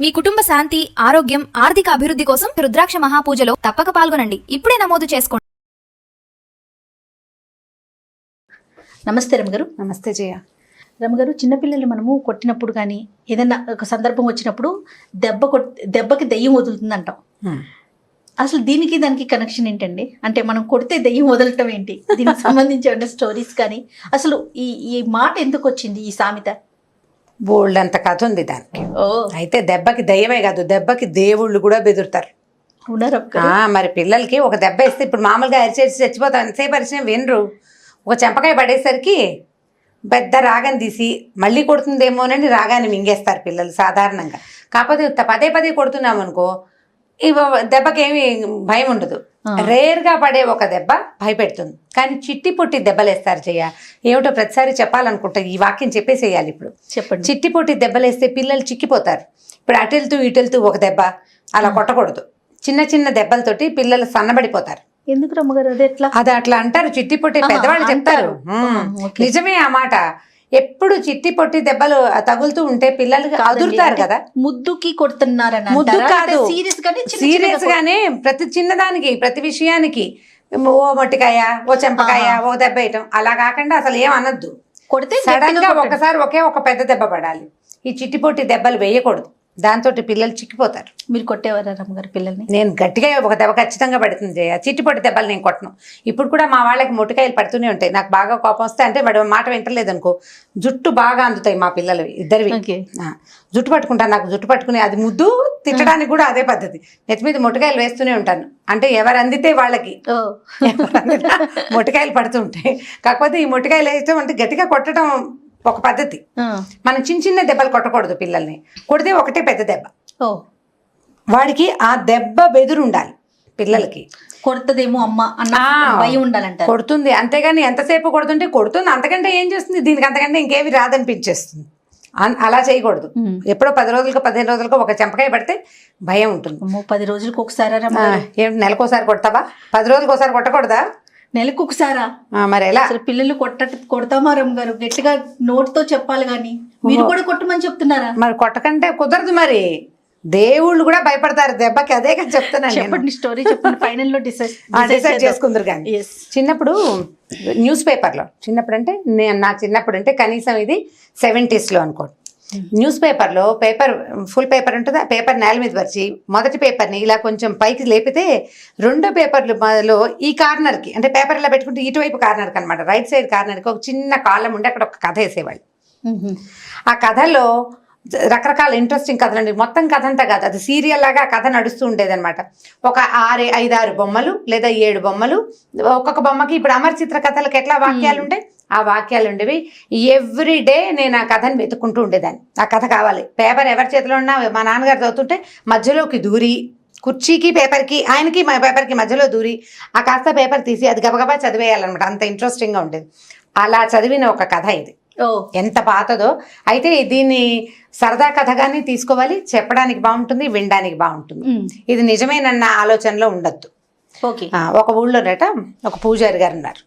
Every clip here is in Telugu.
మీ కుటుంబ శాంతి, ఆరోగ్యం, ఆర్థిక అభివృద్ధి కోసం రుద్రాక్ష మహాపూజలో తప్పక పాల్గొనండి. ఇప్పుడే నమోదు చేసుకోండి. నమస్తే రమగారు. నమస్తే జయ. రమగారు, చిన్నపిల్లలు మనము కొట్టినప్పుడు కానీ ఏదైనా ఒక సందర్భం వచ్చినప్పుడు దెబ్బకి దెయ్యం వదులుతుంది అంటాం. అసలు దీనికి దానికి కనెక్షన్ ఏంటండి? అంటే మనం కొడితే దెయ్యం వదలటం ఏంటి? దీనికి సంబంధించి ఏమైనా స్టోరీస్ కానీ, అసలు ఈ మాట ఎందుకు వచ్చింది, ఈ సామెత? బోల్డ్ అంత కథ ఉంది దానికి. అయితే దెబ్బకి దయ్యమే కాదు, దెబ్బకి దేవుళ్ళు కూడా బెదురుతారు. మరి పిల్లలకి ఒక దెబ్బ ఇస్తే, ఇప్పుడు మామూలుగా అరిచేసి చచ్చిపోతాం, ఎంతసేపు అరిచినా వినరు. ఒక చెంపకాయ పడేసరికి పెద్ద రాగం తీసి మళ్ళీ కొడుతుందేమోనని రాగాన్ని మింగేస్తారు పిల్లలు సాధారణంగా. కాకపోతే పదే పదే కొడుతున్నాం అనుకో, దెబ్బకేమి భయం ఉండదు. రేర్గా పడే ఒక దెబ్బ భయపెడుతుంది. కానీ చిట్టి పొట్టి దెబ్బలేస్తారు జయ. ఏమిటో ప్రతిసారి చెప్పాలనుకుంటా, ఈ వాక్యం చెప్పేసేయాలి ఇప్పుడు. చెప్పండి. చిట్టి పొట్టి దెబ్బలేస్తే పిల్లలు చిక్కిపోతారు. ఇప్పుడు అటెళ్తూ ఇటెళ్తూ ఒక దెబ్బ అలా కొట్టకూడదు. చిన్న చిన్న దెబ్బలతోటి పిల్లలు సన్నబడిపోతారు. ఎందుకు రమ్మగారు? అది అట్లా అంటారు, చిట్టి పొట్టి పెద్దవాళ్ళు చెప్తారు. నిజమే ఆ మాట. ఎప్పుడు చిట్టి పొట్టి దెబ్బలు తగులుతూ ఉంటే పిల్లలు అదురుతారు కదా. ముద్దుకి కొడుతున్నారని ముద్దు కాదు, సీరియస్ గానే ప్రతి చిన్నదానికి, ప్రతి విషయానికి ఓ మొట్టికాయ, ఓ చెంపకాయ, ఓ దెబ్బ వేయటం అలా కాకుండా అసలు ఏం అనొద్దు. కొడితే సడన్ గా ఒకసారి ఒక పెద్ద దెబ్బ పడాలి. ఈ చిట్టి పొట్టి దెబ్బలు వేయకూడదు, దాంతో పిల్లలు చిక్కిపోతారు. మీరు కొట్టేవారా రమ్మగారు పిల్లల్ని? నేను గట్టిగా ఒక దెబ్బ ఖచ్చితంగా పడుతుంది జయ. చిట్టిపొట్టి దెబ్బలు నేను కొట్టను. ఇప్పుడు కూడా మా వాళ్ళకి మొట్టికాయలు పడుతూనే ఉంటాయి. నాకు బాగా కోపం వస్తే, అంటే వాడు మాట వింటలేదు అనుకో, జుట్టు బాగా అందుతాయి మా పిల్లలు ఇద్దరివి. జుట్టు పట్టుకుంటాను, నాకు జుట్టు పట్టుకుని అది ముద్దు తిట్టడానికి కూడా అదే పద్ధతి. నెత్తి మీద మొట్టికాయలు వేస్తూనే ఉంటాను. అంటే ఎవరు అందితే వాళ్ళకి మొట్టికాయలు పడుతూ ఉంటాయి. కాకపోతే ఈ మొట్టికాయలు వేయటం అంటే గట్టిగా కొట్టడం ఒక పద్ధతి. మనం చిన్న చిన్న దెబ్బలు కొట్టకూడదు పిల్లల్ని. కొడితే ఒకటే పెద్ద దెబ్బ. వాడికి ఆ దెబ్బ బెదురు ఉండాలి పిల్లలకి. కొడుతుందేమో అమ్మ అన్న భయం ఉండాలంట. కొడుతుంది, అంతేగాని ఎంతసేపు కొడుతుంటే కొడుతుంది, అంతకంటే ఏం చేస్తుంది, దీనికి అంతకంటే ఇంకేమి రాదనిపించేస్తుంది. అలా చేయకూడదు. ఎప్పుడో 10 రోజులకు 15 రోజులకు ఒక చెంపకాయ పడితే భయం ఉంటుంది. 10 రోజులకు ఒకసారి ఏమిటి, నెలకోసారి కొడతావా? 10 రోజులకు ఒకసారి కొట్టకూడదా? నెలకు ఒకసారా? మరి ఎలా? అసలు పిల్లలు కొడతామా రమ్మ గారు? గట్టిగా నోటితో చెప్పాలి కానీ మీరు కూడా కొట్టమని చెప్తున్నారా? మరి కొట్టకంటే కుదరదు. మరి దేవుళ్ళు కూడా భయపడతారు దెబ్బకి. అదే కానీ చెప్తున్నాను. చెప్పండి, స్టోరీ చెప్పండి. ఫైనల్ లో డిసైడ్ చేసుకుందరు. కానీ చిన్నప్పుడు న్యూస్ పేపర్లో, చిన్నప్పుడు అంటే నా చిన్నప్పుడు అంటే కనీసం ఇది 70s లో అనుకోండి, న్యూస్ పేపర్లో ఫుల్ పేపర్ ఉంటుంది. ఆ పేపర్ నేల మీద పరిచి మొదటి పేపర్ని ఇలా కొంచెం పైకి లేపితే రెండో పేపర్లో ఈ కార్నర్కి, అంటే పేపర్ ఇలా పెట్టుకుంటే ఇటువైపు కార్నర్కి అనమాట, రైట్ సైడ్ కార్నర్కి ఒక చిన్న కాలం ఉండి అక్కడ ఒక కథ వేసేవాళ్ళు. ఆ కథలో రకరకాల ఇంట్రెస్టింగ్ కథలు అండి. మొత్తం కథ అంతా కాదు, అది సీరియల్ లాగా కథ నడుస్తూ ఉండేది అనమాట. ఒక 5-6 బొమ్మలు లేదా 7 బొమ్మలు, ఒక్కొక్క బొమ్మకి ఇప్పుడు అమర చిత్ర కథలకు ఎట్లా వాక్యాలు ఉంటాయి, ఆ వాక్యాలు ఉండేవి. ఎవ్రీ డే నేను ఆ కథను వెతుక్కుంటూ ఉండేదాన్ని. ఆ కథ కావాలి. పేపర్ ఎవరి చేతిలో ఉన్నా మా నాన్నగారు చదువుతుంటే మధ్యలోకి దూరి, కుర్చీకి పేపర్కి, ఆయనకి మా పేపర్కి మధ్యలో దూరి ఆ కాస్త పేపర్ తీసి అది గబగబా చదివేయాలన్నమాట. అంత ఇంట్రెస్టింగ్గా ఉండేది. అలా చదివిన ఒక కథ ఇది. ఎంత పాతదో. అయితే దీన్ని సరదా కథగానే తీసుకోవాలి, చెప్పడానికి బాగుంటుంది, వినడానికి బాగుంటుంది. ఇది నిజమేనన్న ఆలోచనలో ఉండద్దు. ఒక ఊళ్ళోనట ఒక పూజారి గారు ఉన్నారు.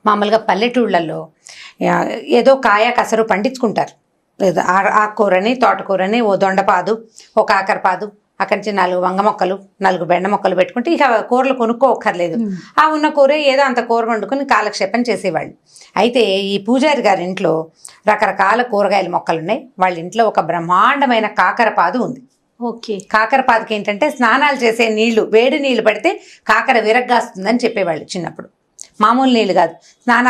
మామూలుగా పల్లెటూళ్ళల్లో ఏదో కాయ కసరు పండించుకుంటారు. ఏదో ఆకుకూరని, తోటకూరని, ఓ దొండపాదు, ఓ కాకరపాదు, అక్కడి నుంచి 4 వంగ మొక్కలు, 4 బెండ మొక్కలు పెట్టుకుంటే ఇక కూరలు కొనుక్కోక్కర్లేదు. ఆ ఉన్న కూర ఏదో అంత కూర వండుకొని కాలక్షేపం చేసేవాళ్ళు. అయితే ఈ పూజారి గారి ఇంట్లో రకరకాల కూరగాయల మొక్కలు ఉన్నాయి. వాళ్ళ ఇంట్లో ఒక బ్రహ్మాండమైన కాకరపాదు ఉంది. కాకరపాదుకి ఏంటంటే స్నానాలు చేసే నీళ్లు, వేడి నీళ్లు పడితే కాకర విరగ్గాస్తుందని చెప్పేవాళ్ళు చిన్నప్పుడు. మామూలు నీళ్ళు కాదు,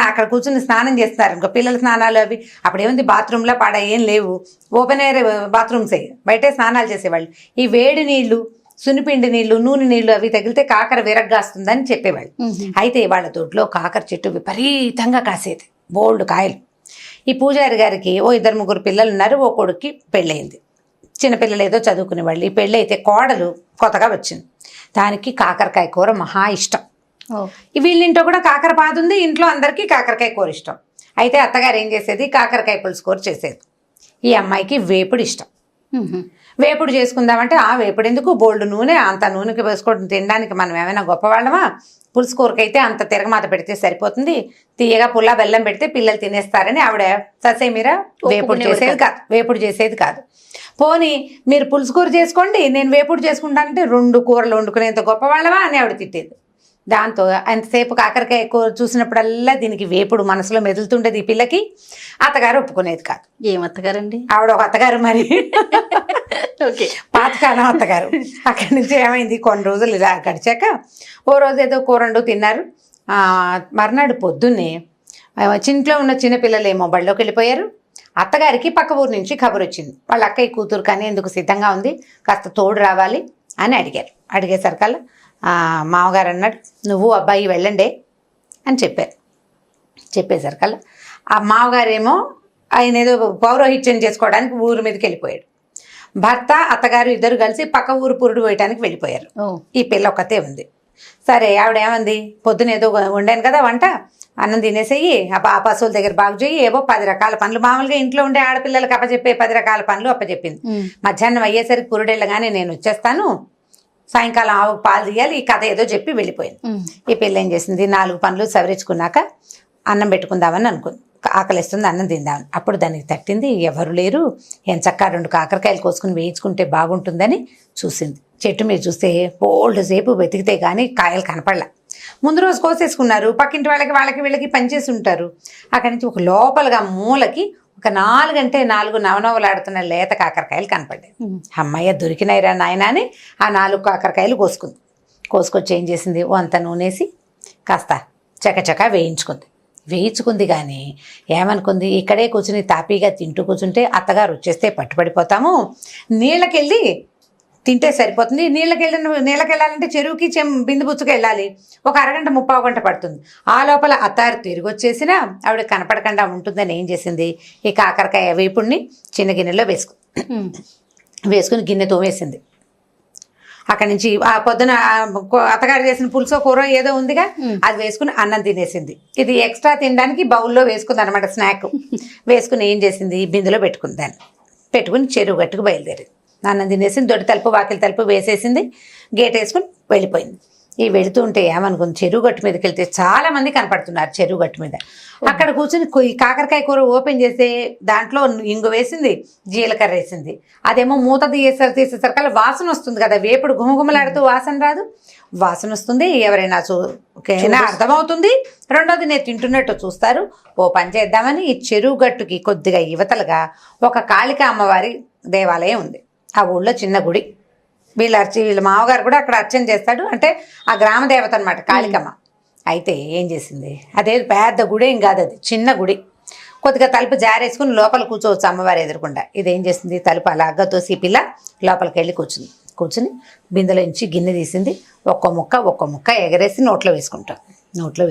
అక్కడ కూర్చుని స్నానం చేస్తున్నారు ఇంకో పిల్లల స్నానాలు అవి. అప్పుడేముంది, బాత్రూంలో ఏం లేవు, ఓపెన్ ఎయిర్ బాత్రూమ్సే, బయటే స్నానాలు చేసేవాళ్ళు. ఈ వేడి నీళ్లు, సునిపిండి నీళ్లు, నూనె నీళ్లు అవి తగిలితే కాకర విరగ్గాస్తుందని చెప్పేవాళ్ళు. అయితే వాళ్ళ దొడ్లో కాకర చెట్టు విపరీతంగా కాసేది, బోల్డ్ కాయలు. ఈ పూజారి గారికి ఓ 2-3 పిల్లలు ఉన్నారు. ఓ కొడుక్కి పెళ్ళయింది. చిన్నపిల్లలు ఏదో చదువుకునేవాళ్ళు. ఈ పెళ్ళి అయితే కోడలు కొత్తగా వచ్చింది. దానికి కాకరకాయ కూర మహా ఇష్టం. వీళ్ళింట్లో కూడా కాకరపాదు ఉంది, ఇంట్లో అందరికీ కాకరకాయ కూర ఇష్టం. అయితే అత్తగారు ఏం చేసేది, కాకరకాయ పులుసు కూర చేసేది. ఈ అమ్మాయికి వేపుడు ఇష్టం. వేపుడు చేసుకుందామంటే ఆ వేపుడు ఎందుకు, బోల్డ్ నూనె, అంత నూనెకి వేసుకోవడం తినడానికి మనం ఏమైనా గొప్పవాళ్ళమా, పులుసు కూరకైతే అంత తిరగమాత పెడితే సరిపోతుంది, తీయగా పుల్ల బెల్లం పెడితే పిల్లలు తినేస్తారని ఆవిడ ససేమిరా వేపుడు చేసేది కాదు. పోనీ మీరు పులుసు కూర చేసుకోండి, నేను వేపుడు చేసుకుంటానంటే 2 కూరలు వండుకునేంత గొప్పవాళ్ళమా అని ఆవిడ తిట్టేది. దాంతో అంతసేపు కాకరకాయ కూర చూసినప్పుడల్లా దీనికి వేపుడు మనసులో మెదులుతుండేది ఈ పిల్లకి. అత్తగారు ఒప్పుకునేది కాదు. ఏం అత్తగారండి? ఆవిడ ఒక అత్తగారు మరి. ఓకే, పాతకాలం అత్తగారు. అక్కడి నుంచి ఏమైంది, కొన్ని రోజులు ఇలా గడిచాక ఓ రోజు ఏదో కూరండు తిన్నారు. మర్నాడు పొద్దున్నే ఇంట్లో ఉన్న చిన్నపిల్లలు ఏమో బడిలోకి వెళ్ళిపోయారు. అత్తగారికి పక్క ఊరు నుంచి కబురు వచ్చింది, వాళ్ళ అక్కయ్య కూతురు కానీ ఎందుకు సిద్ధంగా ఉంది, కాస్త తోడు రావాలి అని అడిగారు. అడిగేసరికల్లా మామగారు అన్నాడు, నువ్వు అబ్బాయి వెళ్ళండి అని చెప్పారు. చెప్పేసరికల్లా ఆ మామగారేమో ఆయన ఏదో పౌరోహిత్యం చేసుకోవడానికి ఊరి మీదకి వెళ్ళిపోయాడు. భర్త అత్తగారు ఇద్దరు కలిసి పక్క ఊరు పురుడు పోయటానికి వెళ్ళిపోయారు. ఈ పిల్ల ఒక్కతే ఉంది. సరే ఆవిడ ఏమంది, పొద్దున ఏదో వండాను కదా వంట, అన్నం తినేసేయి, ఆ పశువుల దగ్గర బాగు చేయి, ఏవో 10 రకాల పనులు, మామూలుగా ఇంట్లో ఉండే ఆడపిల్లలకు అప్పచెప్పే 10 రకాల పనులు అప్పచెప్పింది. మధ్యాహ్నం అయ్యేసరికి పురుడెళ్ళగానే నేను వచ్చేస్తాను, సాయంకాలం ఆవుకు పాలు తీయాలి, ఈ కథ ఏదో చెప్పి వెళ్ళిపోయింది. ఈ పిల్ల ఏం చేసింది, 4 పనులు సవరించుకున్నాక అన్నం పెట్టుకుందామని అనుకుంది, ఆకలిస్తుంది అన్నం తిందామని. అప్పుడు దానికి తట్టింది, ఎవరు లేరు, ఎంచక్కా 2 కాకరకాయలు కోసుకుని వేయించుకుంటే బాగుంటుందని చూసింది. చెట్టు మీద చూస్తే బోల్డ్ సేపు వెతికితే కానీ కాయలు కనపడలా. ముందు రోజు కోసేసుకున్నారు, పక్కింటి వాళ్ళకి వీళ్ళకి పనిచేసి ఉంటారు. అక్కడి నుంచి ఒక లోపలగా మూలకి ఒక 4 అంటే 4 నవనవలాడుతున్న లేత కాకరకాయలు కనపడ్డాయి. అమ్మయ్య దొరికినాయిరా నాయన అని ఆ 4 కాకరకాయలు కోసుకొచ్చి ఏం చేసింది, అంత నూనెసి కాస్త చకచక వేయించుకుంది. కానీ ఏమనుకుంది, ఇక్కడే కూర్చుని తాపీగా తింటూ కూర్చుంటే అత్తగారు వచ్చేస్తే పట్టుబడిపోతాము, నీళ్ళకెళ్ళి తింటే సరిపోతుంది, నీళ్ళకెళ్ళాలంటే చెరువుకి బిందు బుచ్చుకు వెళ్ళాలి, ఒక అరగంట 30 గంట పడుతుంది. ఆ లోపల అత్తారు తిరిగి వచ్చేసినా ఆవిడ కనపడకుండా ఉంటుందని ఏం చేసింది, ఈ కాకరకాయ వేపుడిని చిన్న గిన్నెలో వేసుకుని గిన్నె తోమేసింది. అక్కడి నుంచి ఆ పొద్దున అత్తగారు చేసిన పులుసో కూర ఏదో ఉందిగా అది వేసుకుని అన్నం తినేసింది. ఇది ఎక్స్ట్రా తినడానికి బౌల్లో వేసుకుంది అనమాట, స్నాక్ వేసుకుని ఏం చేసింది, బిందులో పెట్టుకుని చెరువు గట్టుకు బయలుదేరింది. అన్నం తినేసింది, దొడ్డి తలుపు వాకిలి తలుపు వేసేసింది, గేట్ వేసుకుని వెళ్ళిపోయింది. ఈ వెళుతూ ఉంటే ఏమనుకుంది, చెరువు గట్టు మీదకి వెళ్తే చాలా మంది కనపడుతున్నారు. చెరువు గట్టు మీద అక్కడ కూర్చుని కాకరకాయ కూర ఓపెన్ చేస్తే దాంట్లో ఇంగు వేసింది, జీలకర్ర వేసింది. అదేమో మూత తీసేసరికల్లా వాసన వస్తుంది కదా, వేపుడు గుమగుమలాడుతూ వాసన రాదు, వాసన వస్తుంది. ఎవరైనా అర్థమవుతుంది, రెండోది నేను తింటున్నట్టు చూస్తారు. ఓ పని చేద్దామని ఈ చెరువు గట్టుకి కొద్దిగా యువతలుగా ఒక కాళిక అమ్మవారి దేవాలయం ఉంది. ఆ ఊళ్ళో చిన్న గుడి, వీళ్ళ మామగారు కూడా అక్కడ అర్చన చేస్తాడు, అంటే ఆ గ్రామ దేవత అనమాట కాళికమ్మ. అయితే ఏం చేసింది, అదే పెద్ద గుడి ఏం కాదు, అది చిన్న గుడి. కొద్దిగా తలుపు జారేసుకుని లోపల కూర్చోవచ్చు అమ్మవారు ఎదురకుండా. ఇదేం చేసింది, తలుపు అలాగా తోసి పిల్ల లోపలికి వెళ్ళి కూర్చుని బిందెలో నుంచి గిన్నె తీసింది, ఒక్క ముక్క ఎగరేసి నోట్లో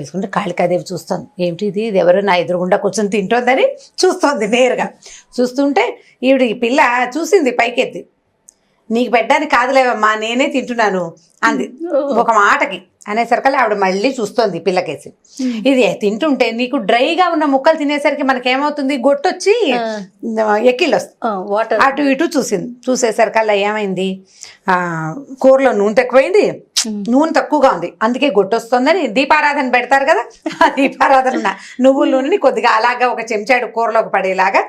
వేసుకుంటే కాళికాదేవి చూస్తుంది. ఏమిటి ఇది ఎవరు నా ఎదురుగుండా కూర్చొని తింటోందని చూస్తోంది నేరుగా. చూస్తుంటే ఈ పిల్ల చూసింది పైకెత్తి, నీకు పెట్టడానికి కాదులేవమ్మా నేనే తింటున్నాను అంది ఒక మాటకి. అనేసరికల్లా ఆవిడ మళ్ళీ చూస్తోంది పిల్లకేసి. ఇది తింటుంటే నీకు డ్రైగా ఉన్న ముక్కలు తినేసరికి మనకేమవుతుంది, గొట్టొచ్చి ఎక్కిళ్ళు వస్తాయి. అటు ఇటు చూసేసరికల్లా ఏమైంది, కూరలో నూనె తక్కువైంది, నూనె తక్కువగా ఉంది, అందుకే గొట్టొస్తుందని దీపారాధన పెడతారు కదా, ఆ దీపారాధన నువ్వుల నూనెని కొద్దిగా అలాగా ఒక చెంచాడు కూరలోకి పడేలాగా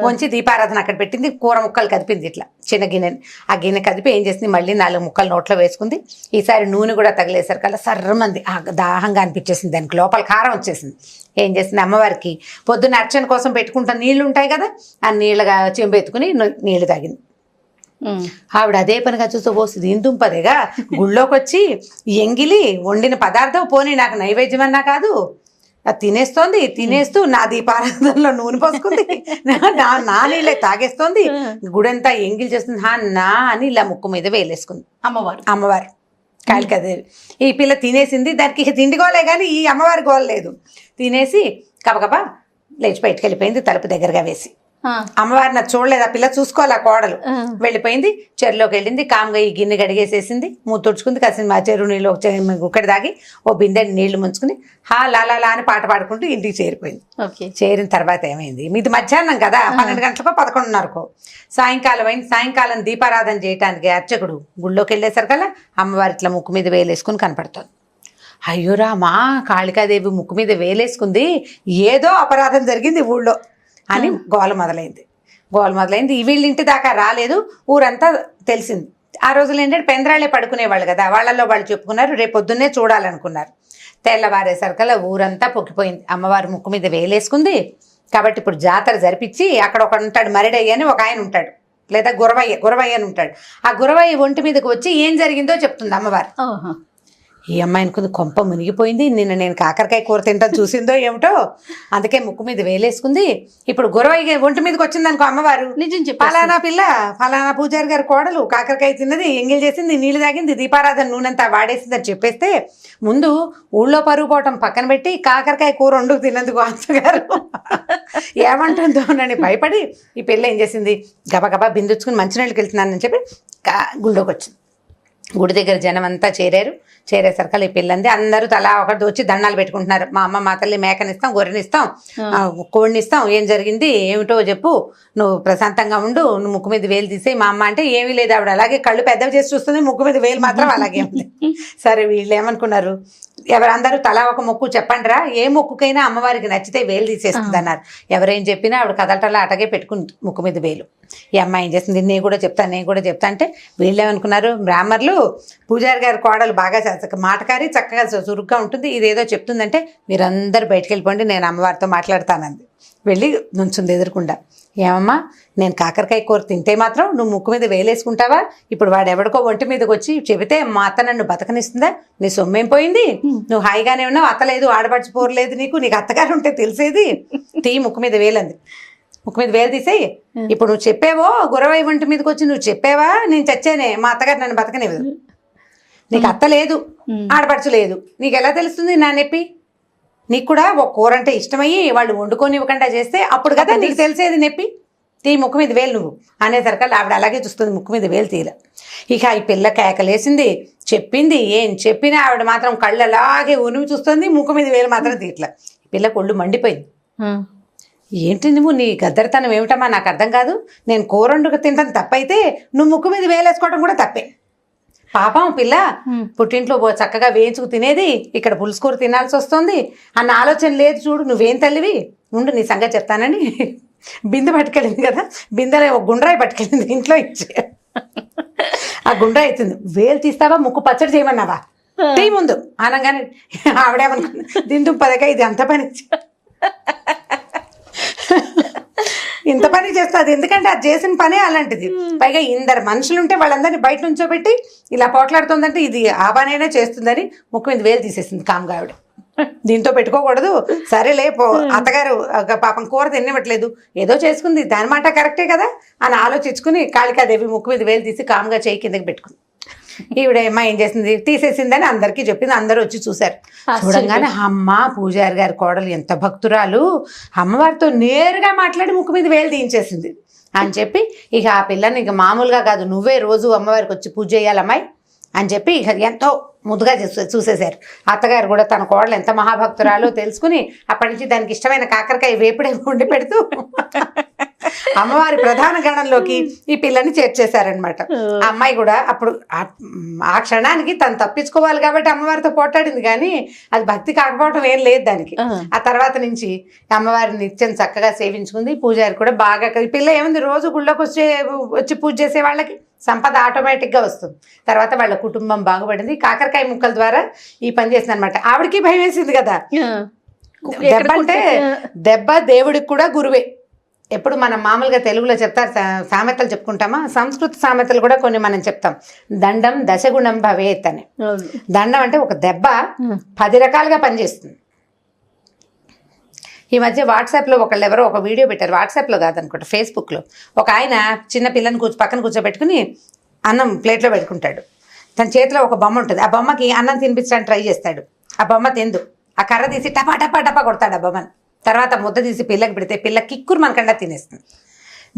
వంచి దీపారాధన అక్కడ పెట్టింది. కూర ముక్కలు కదిపింది ఇట్లా చిన్న గిన్నెని. ఆ గిన్నె కదిపి ఏం చేసింది, మళ్ళీ 4 ముక్కలు నోట్లో వేసుకుంది. ఈసారి నూనె కూడా తగిలేసరికల్లా సర్రమంది దాహంగా అనిపించేసింది, దానికి లోపల కారం వచ్చేసింది. ఏం చేసింది, అమ్మవారికి పొద్దున్న అర్చన కోసం పెట్టుకుంటా నీళ్లు ఉంటాయి కదా, ఆ నీళ్ళగా చెంబెత్తుకుని నీళ్లు తాగింది. ఆవిడ అదే పనిగా చూస్తూ పోస్తుంది, ఇందుంపదేగా గుళ్ళోకి వచ్చి ఎంగిలి వండిన పదార్థం పోనీ నాకు నైవేద్యం కాదు, అది తినేస్తూ నా దీపారాధనలో నూనె పోసుకుంది, నా నీళ్ళే తాగేస్తోంది, గుడంతా ఎంగిలి చేస్తుంది నా అని ఇలా ముక్కు మీద వేలేసుకుంది అమ్మవారు కాళికాదేవి. ఈ పిల్ల తినేసింది, దానికి తిండి గోలే కానీ ఈ అమ్మవారి గోల లేదు. తినేసి కబకబా లేచి బయటకు వెళ్ళిపోయింది తలుపు దగ్గరగా వేసి. అమ్మవారిని అది చూడలేదు, ఆ పిల్ల చూసుకోవాలి, ఆ కోడలు వెళ్ళిపోయింది. చెరువులోకి వెళ్ళింది, కామ్గా ఈ గిన్నె గడిగేసేసింది, మూత తుడుచుకుంది, కాసిన మా చెరువు నీళ్ళు ఒకటి దాగి ఓ బిందె నీళ్లు ముంచుకుని హా లాలా అని పాట పాడుకుంటూ ఇంటికి చేరిపోయింది. చేరిన తర్వాత ఏమైంది, మీది మధ్యాహ్నం కదా, 12 గంటలకో 11:30కో సాయంకాలం అయింది. సాయంకాలం దీపారాధన చేయడానికి అర్చకుడు గుళ్ళోకి వెళ్ళేసరికల్లా అమ్మవారి ఇట్లా ముక్కు మీద వేలేసుకుని కనపడుతుంది. అయ్యో రామా, కాళికాదేవి ముక్కు మీద వేలేసుకుంది, ఏదో అపరాధం జరిగింది ఊళ్ళో అని గోల మొదలైంది. వీళ్ళ ఇంటి దాకా రాలేదు, ఊరంతా తెలిసింది. ఆ రోజులు ఏంటంటే పెందరాళ్ళే పడుకునేవాళ్ళు కదా, వాళ్ళల్లో వాళ్ళు చెప్పుకున్నారు, రేపు పొద్దున్నే చూడాలనుకున్నారు. తెల్లవారేసరికల్లా ఊరంతా పొక్కిపోయింది, అమ్మవారి ముక్కు మీద వేలేసుకుంది కాబట్టి ఇప్పుడు జాతర జరిపించి అక్కడ ఒకడు ఉంటాడు, మరిడయ్య అని ఒక ఆయన ఉంటాడు, లేదా గురవయ్య అని ఉంటాడు. ఆ గురవయ్య ఒంటి మీదకి వచ్చి ఏం జరిగిందో చెప్తుంది అమ్మవారు. ఈ అమ్మాయి అనుకుంది కొంప మునిగిపోయింది, నిన్న నేను కాకరకాయ కూర తింటా చూసిందో ఏమిటో, అందుకే ముక్కు మీద వేలేసుకుంది. ఇప్పుడు గురవయ్య ఒంటి మీదకి వచ్చింది అనుకో అమ్మవారు, నిజం చెప్పి ఫలానా పిల్ల ఫలానా పూజారి గారి కోడలు కాకరకాయ తిన్నది, ఎంగిల్ చేసింది, నీళ్ళు తాగింది, దీపారాధన నూనెంతా వాడేసింది అని చెప్పేస్తే ముందు ఊళ్ళో పరుగు పోవటం పక్కన పెట్టి కాకరకాయ కూర వండుకు తిన్నందుకు అత్తగారు ఏమంటుందో అని భయపడి ఈ పిల్ల ఏం చేసింది, గబగబా బిందుచ్చుకుని మంచినీళ్ళకి వెళ్తున్నానని చెప్పి గుళ్ళోకి వచ్చింది. గుడి దగ్గర జనం అంతా చేరేసరికి ఈ పిల్లంది అందరూ తలా ఒకటి వచ్చి దండాలు పెట్టుకుంటున్నారు. మా అమ్మ మా తల్లి మేకనిస్తాం, గొర్రెనిస్తాం, కోడినిస్తాం, ఏం జరిగింది ఏమిటో చెప్పు, నువ్వు ప్రశాంతంగా ఉండు, నువ్వు ముక్కు మీద వేలు తీసేయి. మా అమ్మ అంటే ఏమీ లేదు, ఆవిడ అలాగే కళ్ళు పెద్దవి చేసి చూస్తుంది, ముక్కు మీద వేలు మాత్రం అలాగే ఉంది. సరే వీళ్ళు ఏమనుకున్నారు, ఎవరందరూ తలా ఒక మొక్కు చెప్పండిరా, ఏ మొక్కుకైనా అమ్మవారికి నచ్చితే వేలు తీసేస్తుంది అన్నారు. ఎవరేం చెప్పినా ఆవిడ కదలటలా అటగే పెట్టుకుంది ముక్కు మీద వేలు. ఈ అమ్మాయి ఏం చేస్తుంది, నేను కూడా చెప్తా అంటే వీళ్ళు ఏమనుకున్నారు, బ్రాహ్మణులు పూజారి గారి కోడలు బాగా మాటకారి చక్కగా చురుగ్గా ఉంటుంది, ఇదేదో చెప్తుందంటే మీరందరూ బయటకు వెళ్ళిపోండి, నేను అమ్మవారితో మాట్లాడతానంది. వెళ్ళి నుంచుంది ఎదురుకుండా. ఏమమ్మా, నేను కాకరకాయ కూర తింటే మాత్రం నువ్వు ముక్కు మీద వేలేసుకుంటావా? ఇప్పుడు వాడు ఎవడికో ఒంటి మీదకి వచ్చి చెబితే మా అత్త నన్ను బతకనిస్తుందా? నీ సొమ్మేం పోయింది, నువ్వు హాయిగానే ఉన్నావు, అత్తలేదు ఆడపడిచిపోరలేదు, నీకు అత్తగారు ఉంటే తెలిసేది, తీ ముక్కు మీద వేలంది. ముక్కు మీద వేలు తీసేయి. ఇప్పుడు నువ్వు చెప్పావో గురవయ్య ఒంటి మీదకి వచ్చి నువ్వు చెప్పావా, నేను చచ్చానే, మా అత్తగారు నన్ను బతకనివ్వదు, నీకు అత్త లేదు ఆడపడుచు లేదు, నీకు ఎలా తెలుస్తుంది నా నొప్పి? నీకు కూడా ఒక కూర అంటే ఇష్టమయ్యి వాళ్ళు వండుకొని ఇవ్వకుండా చేస్తే అప్పుడు కదా నీకు తెలిసేది నొప్పి, తీ ముక్కు మీద వేలు నువ్వు అనేసరికల్లా ఆవిడ అలాగే చూస్తుంది, ముక్కు మీద వేలు తీల. ఇక ఈ పిల్ల కేకలేసింది, చెప్పింది, ఏం చెప్పినా ఆవిడ మాత్రం కళ్ళు అలాగే ఉనిమి చూస్తుంది, ముక్కు మీద వేలు మాత్రం తీట్ల. ఈ పిల్ల కొళ్ళు మండిపోయింది. ఏంటి నువ్వు, నీ గద్దరితనం ఏమిటమ్మా, నాకు అర్థం కాదు, నేను కూర వండుకు తింటాను తప్పైతే నువ్వు ముక్కు మీద వేలేసుకోవడం కూడా తప్పే. పాపం పిల్ల పుట్టింట్లో చక్కగా వేయించుకు తినేది, ఇక్కడ పులుసుకూర తినాల్సి వస్తుంది అన్న ఆలోచన లేదు చూడు, నువ్వేం తల్లివి, ఉండు నీ సంగతి చెప్తానని బిందె పట్టుకెళ్ళింది కదా, బిందెలో ఒక గుండ్రాయి పట్టుకెళ్ళింది ఇంట్లో ఇచ్చి. ఆ గుండ్రాయి ఎత్తింది, వేలు తీస్తావా, ముక్కు పచ్చడి చేయమన్నావా, టీ ముందు అనగానే ఆవిడేమనుకుంది, దిందు పదక ఇది అంత పని ఇంత పని చేస్తుంది, ఎందుకంటే అది చేసిన పనే అలాంటిది. పైగా 2 మనుషులుంటే వాళ్ళందరినీ బయట నుంచోబెట్టి ఇలా పోట్లాడుతుందంటే ఇది ఆ పనైనా చేస్తుందని ముక్కు మీద వేలు తీసేసింది కామ్గా ఆవిడ. దీంతో పెట్టుకోకూడదు, సరేలే అత్తగారు పాపం కూర తినివ్వట్లేదు, ఏదో చేసుకుంది, దాని మాట కరెక్టే కదా అని ఆలోచించుకుని కాళికాదేవి ముక్కు మీద వేలు తీసి కామ్గా చేయి కిందకి పెట్టుకుంది. ఈవిడ అమ్మాయి ఏం చేసింది, తీసేసిందని అందరికీ చెప్పింది. అందరూ వచ్చి చూశారు. చూడంగానే అమ్మ పూజారి గారి కోడలు ఎంత భక్తురాలు, అమ్మవారితో నేరుగా మాట్లాడి ముక్కు మీద వేలు తీయించేసింది అని చెప్పి ఇక ఆ పిల్లని ఇక మామూలుగా కాదు, నువ్వే రోజు అమ్మవారికి వచ్చి పూజ చేయాలమ్మాయి అని చెప్పి ఇక ఎంతో ముద్దుగా చూసేశారు. అత్తగారు కూడా తన కోడలు ఎంత మహాభక్తురాలో తెలుసుకుని అప్పటి నుంచి దానికి ఇష్టమైన కాకరకాయ వేపుడే వండి పెడుతూ అమ్మవారి ప్రధాన గణంలోకి ఈ పిల్లని చేర్చేశారనమాట. ఆ అమ్మాయి కూడా అప్పుడు ఆ క్షణానికి తను తప్పించుకోవాలి కాబట్టి అమ్మవారితో పోట్లాడింది, కానీ అది భక్తి కాకపోవడం ఏం లేదు దానికి. ఆ తర్వాత నుంచి అమ్మవారిని నిత్యం చక్కగా సేవించుకుంది. పూజారి కూడా బాగా, ఈ పిల్ల ఏముంది రోజు గుళ్ళోకి వచ్చి పూజ చేసే వాళ్ళకి సంపద ఆటోమేటిక్గా వస్తుంది. తర్వాత వాళ్ళ కుటుంబం బాగుపడింది. కాకరకాయ ముక్కల ద్వారా ఈ పని చేసింది అనమాట. ఆవిడకి భయం వేసింది కదా, దెబ్బ అంటే దెబ్బ దేవుడికి కూడా గురువే. ఎప్పుడు మనం మామూలుగా తెలుగులో చెప్తారు, సామెతలు చెప్పుకుంటామా, సంస్కృత సామెతలు కూడా కొన్ని మనం చెప్తాం. దండం దశగుణం భవేత్ అని. దండం అంటే ఒక దెబ్బ 10 రకాలుగా పనిచేస్తుంది. ఈ మధ్య వాట్సాప్లో ఎవరో ఒక వీడియో పెట్టారు, వాట్సాప్లో కాదనుకుంటా ఫేస్బుక్లో. ఒక ఆయన చిన్న పిల్లని పక్కన కూర్చోబెట్టుకుని అన్నం ప్లేట్లో పెట్టుకుంటాడు. తన చేతిలో ఒక బొమ్మ ఉంటుంది, ఆ బొమ్మకి అన్నం తినిపించడానికి ట్రై చేస్తాడు. ఆ బొమ్మ తిందు, ఆ కర్ర తీసి టపా టపా టపా కొడతాడు ఆ బొమ్మని. తర్వాత ముద్ద తీసి పిల్లకి పెడితే పిల్ల కిక్కురు మనకండా తినేస్తుంది.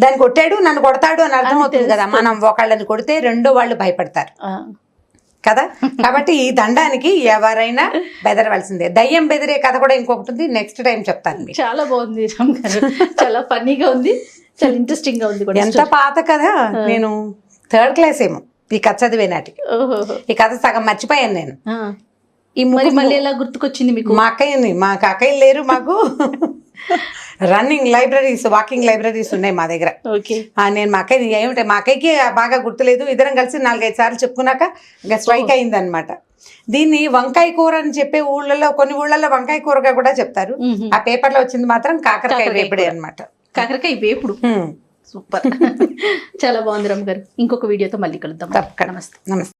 దాన్ని కొట్టాడు నన్ను కొడతాడు అని అర్థమవుతుంది కదా. మనం ఒకళ్ళని కొడితే రెండో వాళ్ళు భయపడతారు కదా. కాబట్టి ఈ దండానికి ఎవరైనా బెదరవలసిందే. దయ్యం బెదిరే కథ కూడా ఇంకొకటి ఉంది, నెక్స్ట్ టైం చెప్తాను మీకు. చాలా బాగుంది రామ్ గారు, చాలా ఫన్నీగా ఉంది, చాలా ఇంట్రెస్టింగ్ గా ఉంది కూడా. ఎంత పాత కథ, నేను 3rd క్లాస్ ఏమో ఈ కథ చదివే నాటికి. ఈ కథ సగం మర్చిపోయాను నేను. ఈ మళ్ళీ ఎలా గుర్తుకొచ్చింది మీకు? మా అక్కయ్యని, మాకు అక్కయ్యలు లేరు, మాకు రన్నింగ్ లైబ్రరీస్, వాకింగ్ లైబ్రరీస్ ఉన్నాయి మా దగ్గర. నేను మా అక్కయ్య ఏమిటి, మా అక్కయ్యకి బాగా గుర్తులేదు, ఇద్దరం కలిసి 4-5 సార్లు చెప్పుకున్నాక ఇంకా స్ట్రైక్ అయింది అనమాట. దీన్ని వంకాయ కూర అని చెప్పే ఊళ్ళలో, కొన్ని ఊళ్ళలో వంకాయ కూరగా కూడా చెప్తారు. ఆ పేపర్ లో వచ్చింది మాత్రం కాకరకాయ వేపుడే అనమాట. కాకరకాయ వేపుడు. సూపర్. చాలా బాగుంది రామ్ గారు. ఇంకొక వీడియోతో మళ్ళీ కలుద్దాం. తప్పకుండా. నమస్తే. నమస్తే.